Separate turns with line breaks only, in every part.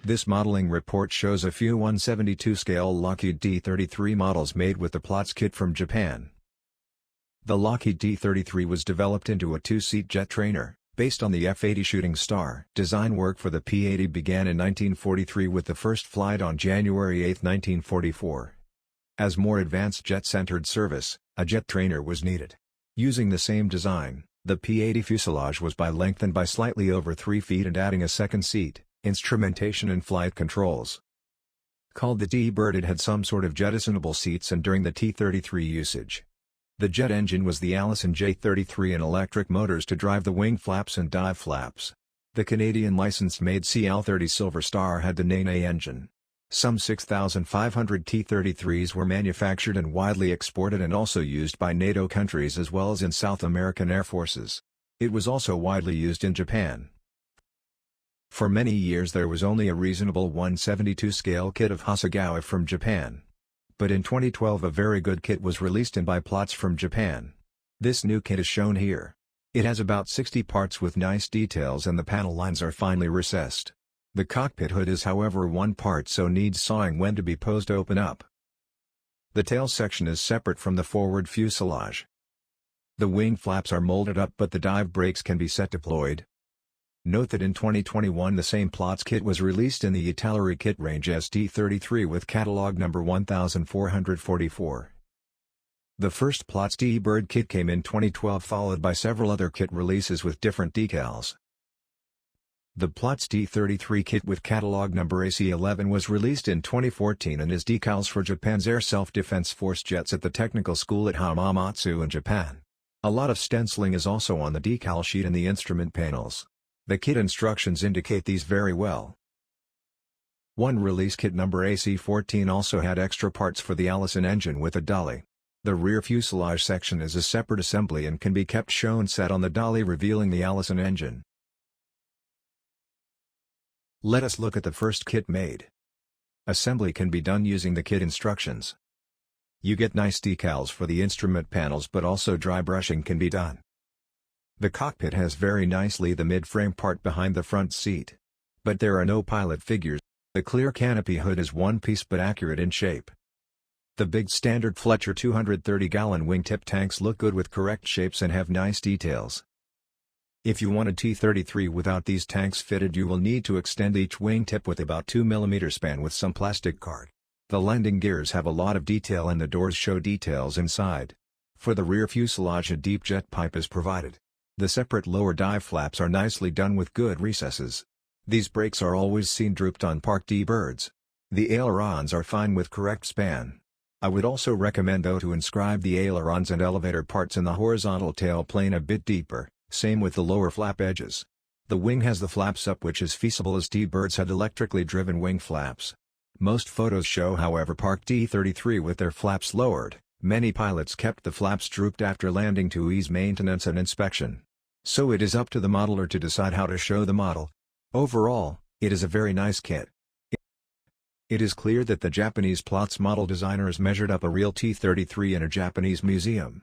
This modeling report shows a few 1/72 scale Lockheed T-33 models made with the Platz kit from Japan. The Lockheed T-33 was developed into a two-seat jet trainer, based on the F-80 Shooting Star. Design work for the P-80 began in 1943 with the first flight on January 8, 1944. As more advanced jet-centered service, a jet trainer was needed. Using the same design, the P-80 fuselage was lengthened by slightly over 3 feet and adding a second seat, instrumentation and flight controls. Called the T-Bird, it had some sort of jettisonable seats and during the T-33 usage. The jet engine was the Allison J-33 and electric motors to drive the wing flaps and dive flaps. The Canadian licensed-made CL-30 Silver Star had the Nene engine. Some 6,500 T-33s were manufactured and widely exported and also used by NATO countries as well as in South American air forces. It was also widely used in Japan. For many years there was only a reasonable 1/72 scale kit of Hasegawa from Japan. But in 2012 a very good kit was released by Platz from Japan. This new kit is shown here. It has about 60 parts with nice details and the panel lines are finely recessed. The cockpit hood is however one part so needs sawing when to be posed open up. The tail section is separate from the forward fuselage. The wing flaps are molded up but the dive brakes can be set deployed. Note that in 2021 the same Platz kit was released in the Italeri kit range as T-33 with catalog number 1444. The first Platz T-Bird kit came in 2012 followed by several other kit releases with different decals. The Platz T-33 kit with catalog number AC-11 was released in 2014 and is decals for Japan's Air Self-Defense Force jets at the technical school at Hamamatsu in Japan. A lot of stenciling is also on the decal sheet and the instrument panels. The kit instructions indicate these very well. One release kit number AC-14 also had extra parts for the Allison engine with a dolly. The rear fuselage section is a separate assembly and can be kept shown set on the dolly revealing the Allison engine. Let us look at the first kit made. Assembly can be done using the kit instructions. You get nice decals for the instrument panels but also dry brushing can be done. The cockpit has very nicely the mid-frame part behind the front seat. But there are no pilot figures. The clear canopy hood is one piece but accurate in shape. The big standard Fletcher 230-gallon wingtip tanks look good with correct shapes and have nice details. If you want a T-33 without these tanks fitted you will need to extend each wingtip with about 2 mm span with some plastic card. The landing gears have a lot of detail and the doors show details inside. For the rear fuselage a deep jet pipe is provided. The separate lower dive flaps are nicely done with good recesses. These brakes are always seen drooped on parked T-Birds. The ailerons are fine with correct span. I would also recommend though to inscribe the ailerons and elevator parts in the horizontal tail plane a bit deeper, same with the lower flap edges. The wing has the flaps up which is feasible as T-Birds had electrically driven wing flaps. Most photos show however parked T-33 with their flaps lowered. Many pilots kept the flaps drooped after landing to ease maintenance and inspection. So it is up to the modeler to decide how to show the model. Overall, it is a very nice kit. It is clear that the Japanese Platz model designers measured up a real T-33 in a Japanese museum.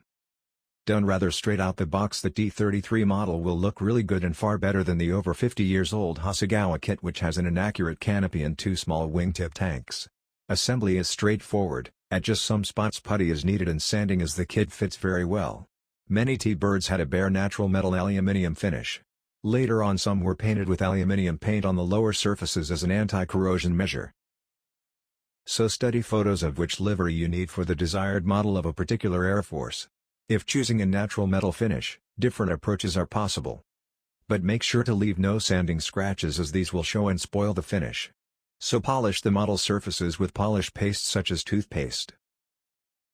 Done rather straight out the box, the T-33 model will look really good and far better than the over 50 years old Hasegawa kit which has an inaccurate canopy and 2 small wingtip tanks. Assembly is straightforward. At just some spots putty is needed and sanding as the kit fits very well. Many T-Birds had a bare natural metal aluminium finish. Later on some were painted with aluminium paint on the lower surfaces as an anti-corrosion measure. So study photos of which livery you need for the desired model of a particular Air Force. If choosing a natural metal finish, different approaches are possible. But make sure to leave no sanding scratches as these will show and spoil the finish. So polish the model surfaces with polish paste such as toothpaste.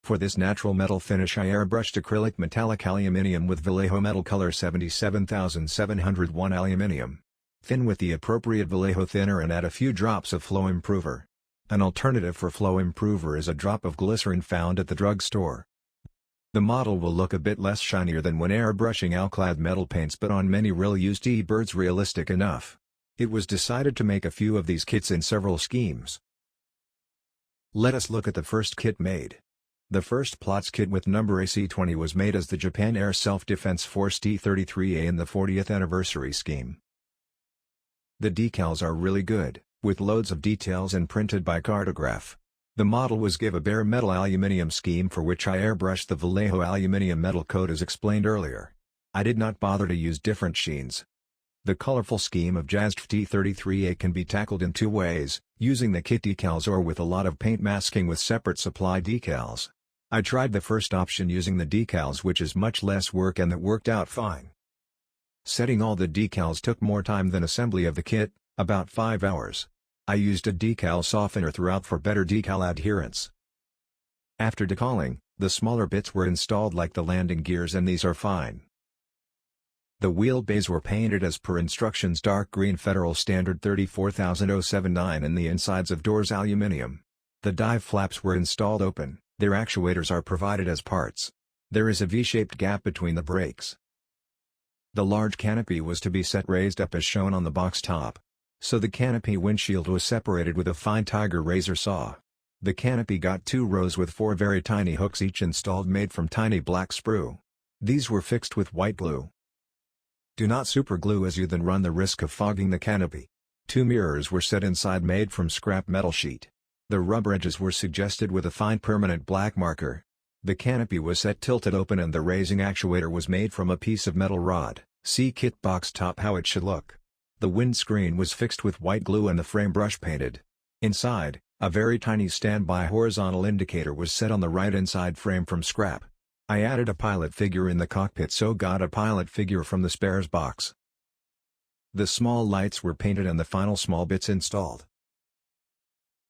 For this natural metal finish I airbrushed acrylic metallic aluminium with Vallejo metal color 77701 aluminium. Thin with the appropriate Vallejo thinner and add a few drops of flow improver. An alternative for flow improver is a drop of glycerin found at the drugstore. The model will look a bit less shinier than when airbrushing alclad metal paints but on many real used T-Birds realistic enough. It was decided to make a few of these kits in several schemes. Let us look at the first kit made. The first Platz kit with number AC-20 was made as the Japan Air Self-Defense Force T-33A in the 40th anniversary scheme. The decals are really good, with loads of details and printed by cartograph. The model was given a bare metal aluminium scheme for which I airbrushed the Vallejo aluminium metal coat as explained earlier. I did not bother to use different sheens. The colorful scheme of jazzed T-33A can be tackled in two ways, using the kit decals or with a lot of paint masking with separate supply decals. I tried the first option using the decals, which is much less work, and that worked out fine. Setting all the decals took more time than assembly of the kit, about 5 hours. I used a decal softener throughout for better decal adherence. After decaling, the smaller bits were installed like the landing gears, and these are fine. The wheelbays were painted as per instructions, dark green Federal Standard 34079, and the insides of doors aluminum. The dive flaps were installed open, their actuators are provided as parts. There is a V-shaped gap between the brakes. The large canopy was to be set raised up as shown on the box top. So the canopy windshield was separated with a fine tiger razor saw. The canopy got 2 rows with 4 very tiny hooks each installed, made from tiny black sprue. These were fixed with white glue. Do not superglue, as you then run the risk of fogging the canopy. 2 mirrors were set inside, made from scrap metal sheet. The rubber edges were suggested with a fine permanent black marker. The canopy was set tilted open, and the raising actuator was made from a piece of metal rod. See kit box top how it should look. The windscreen was fixed with white glue and the frame brush painted. Inside, a very tiny standby horizontal indicator was set on the right inside frame from scrap. I added a pilot figure in the cockpit, so got a pilot figure from the spares box. The small lights were painted and the final small bits installed.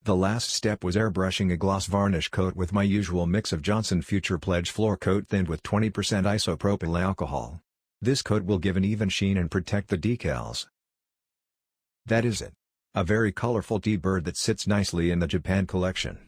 The last step was airbrushing a gloss varnish coat with my usual mix of Johnson Future Pledge floor coat thinned with 20% isopropyl alcohol. This coat will give an even sheen and protect the decals. That is it. A very colorful T-bird that sits nicely in the Japan collection.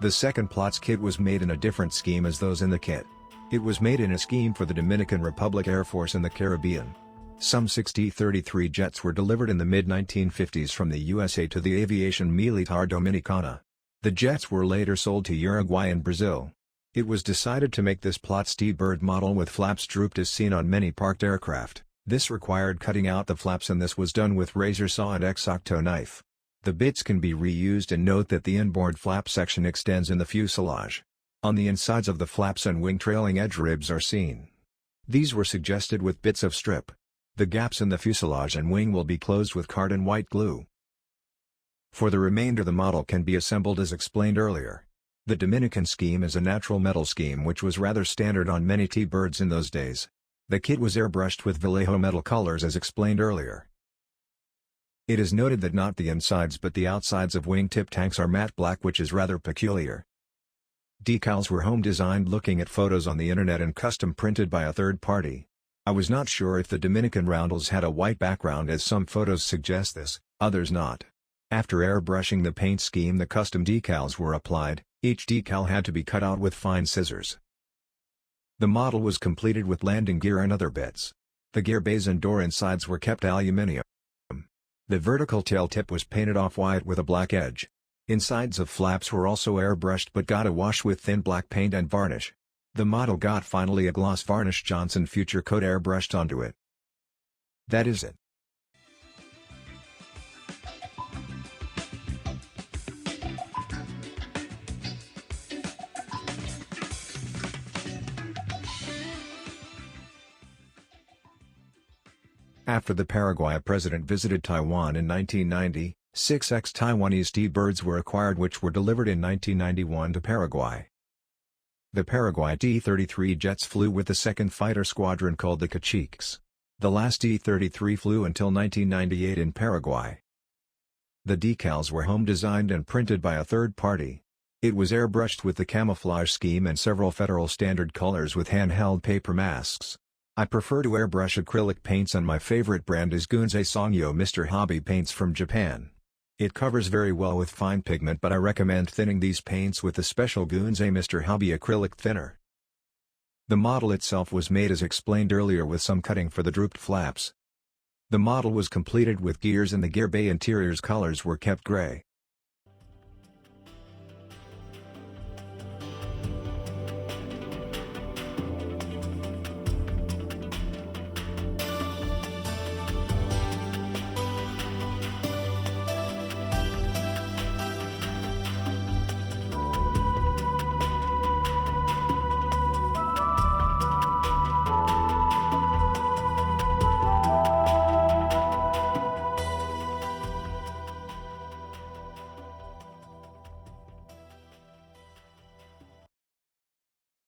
The second Platz kit was made in a different scheme as those in the kit. It was made in a scheme for the Dominican Republic Air Force in the Caribbean. Some 6 T-33 jets were delivered in the mid-1950s from the USA to the Aviación Militar Dominicana. The jets were later sold to Uruguay and Brazil. It was decided to make this Platz T-bird model with flaps drooped as seen on many parked aircraft. This required cutting out the flaps, and this was done with razor saw and X-Acto knife. The bits can be reused, and note that the inboard flap section extends in the fuselage. On the insides of the flaps and wing trailing edge ribs are seen. These were suggested with bits of strip. The gaps in the fuselage and wing will be closed with card and white glue. For the remainder, the model can be assembled as explained earlier. The Dominican scheme is a natural metal scheme which was rather standard on many T-birds in those days. The kit was airbrushed with Vallejo metal colors as explained earlier. It is noted that not the insides but the outsides of wingtip tanks are matte black, which is rather peculiar. Decals were home designed looking at photos on the internet and custom printed by a third party. I was not sure if the Dominican roundels had a white background, as some photos suggest this, others not. After airbrushing the paint scheme, the custom decals were applied. Each decal had to be cut out with fine scissors. The model was completed with landing gear and other bits. The gear bays and door insides were kept aluminum. The vertical tail tip was painted off-white with a black edge. Insides of flaps were also airbrushed but got a wash with thin black paint and varnish. The model got finally a gloss varnish Johnson Future coat airbrushed onto it. That is it. After the Paraguay president visited Taiwan in 1990, 6 ex-Taiwanese T-birds were acquired, which were delivered in 1991 to Paraguay. The Paraguay T-33 jets flew with the second fighter squadron called the Caciques. The last T-33 flew until 1998 in Paraguay. The decals were home designed and printed by a third party. It was airbrushed with the camouflage scheme and several federal standard colors with handheld paper masks. I prefer to airbrush acrylic paints, and my favorite brand is Gunze Songyo Mr. Hobby Paints from Japan. It covers very well with fine pigment, but I recommend thinning these paints with the special Goons A Mr. Hobby acrylic thinner. The model itself was made as explained earlier with some cutting for the drooped flaps. The model was completed with gears and the gear bay interior's colors were kept gray.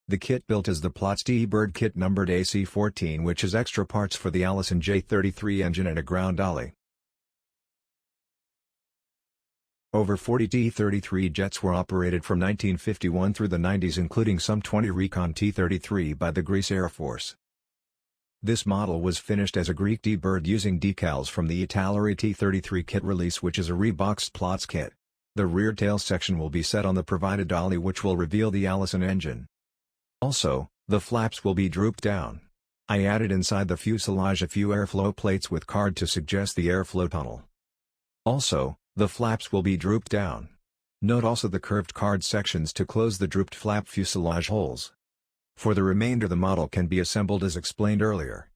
The kit built is the Platz T-Bird kit numbered AC-14, which has extra parts for the Allison J-33 engine and a ground dolly. Over 40 T-33 jets were operated from 1951 through the 90s, including some 20 recon T-33 by the Greece Air Force. This model was finished as a Greek T-Bird using decals from the Italeri T-33 kit release, which is a reboxed Platz kit. The rear tail section will be set on the provided dolly, which will reveal the Allison engine. Also, the flaps will be drooped down. I added inside the fuselage a few airflow plates with card to suggest the airflow tunnel. Also, the flaps will be drooped down. Note also the curved card sections to close the drooped flap fuselage holes. For the remainder, the model can be assembled as explained earlier.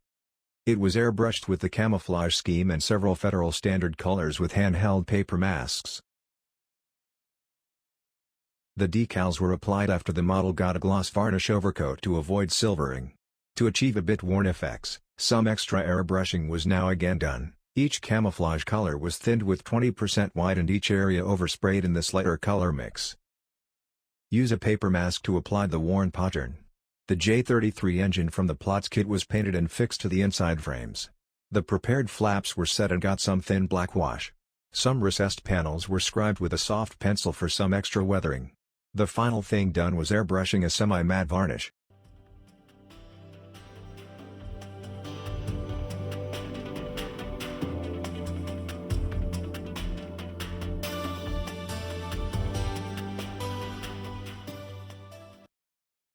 It was airbrushed with the camouflage scheme and several federal standard colors with handheld paper masks. The decals were applied after the model got a gloss varnish overcoat to avoid silvering. To achieve a bit worn effects, some extra airbrushing was now again done. Each camouflage color was thinned with 20% white and each area oversprayed in this lighter color mix. Use a paper mask to apply the worn pattern. The J-33 engine from the Platz kit was painted and fixed to the inside frames. The prepared flaps were set and got some thin black wash. Some recessed panels were scribed with a soft pencil for some extra weathering. The final thing done was airbrushing a semi-matte varnish.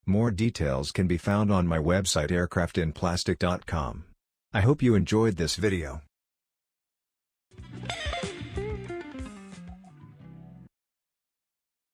More details can be found on my website aircraftinplastic.com. I hope you enjoyed this video.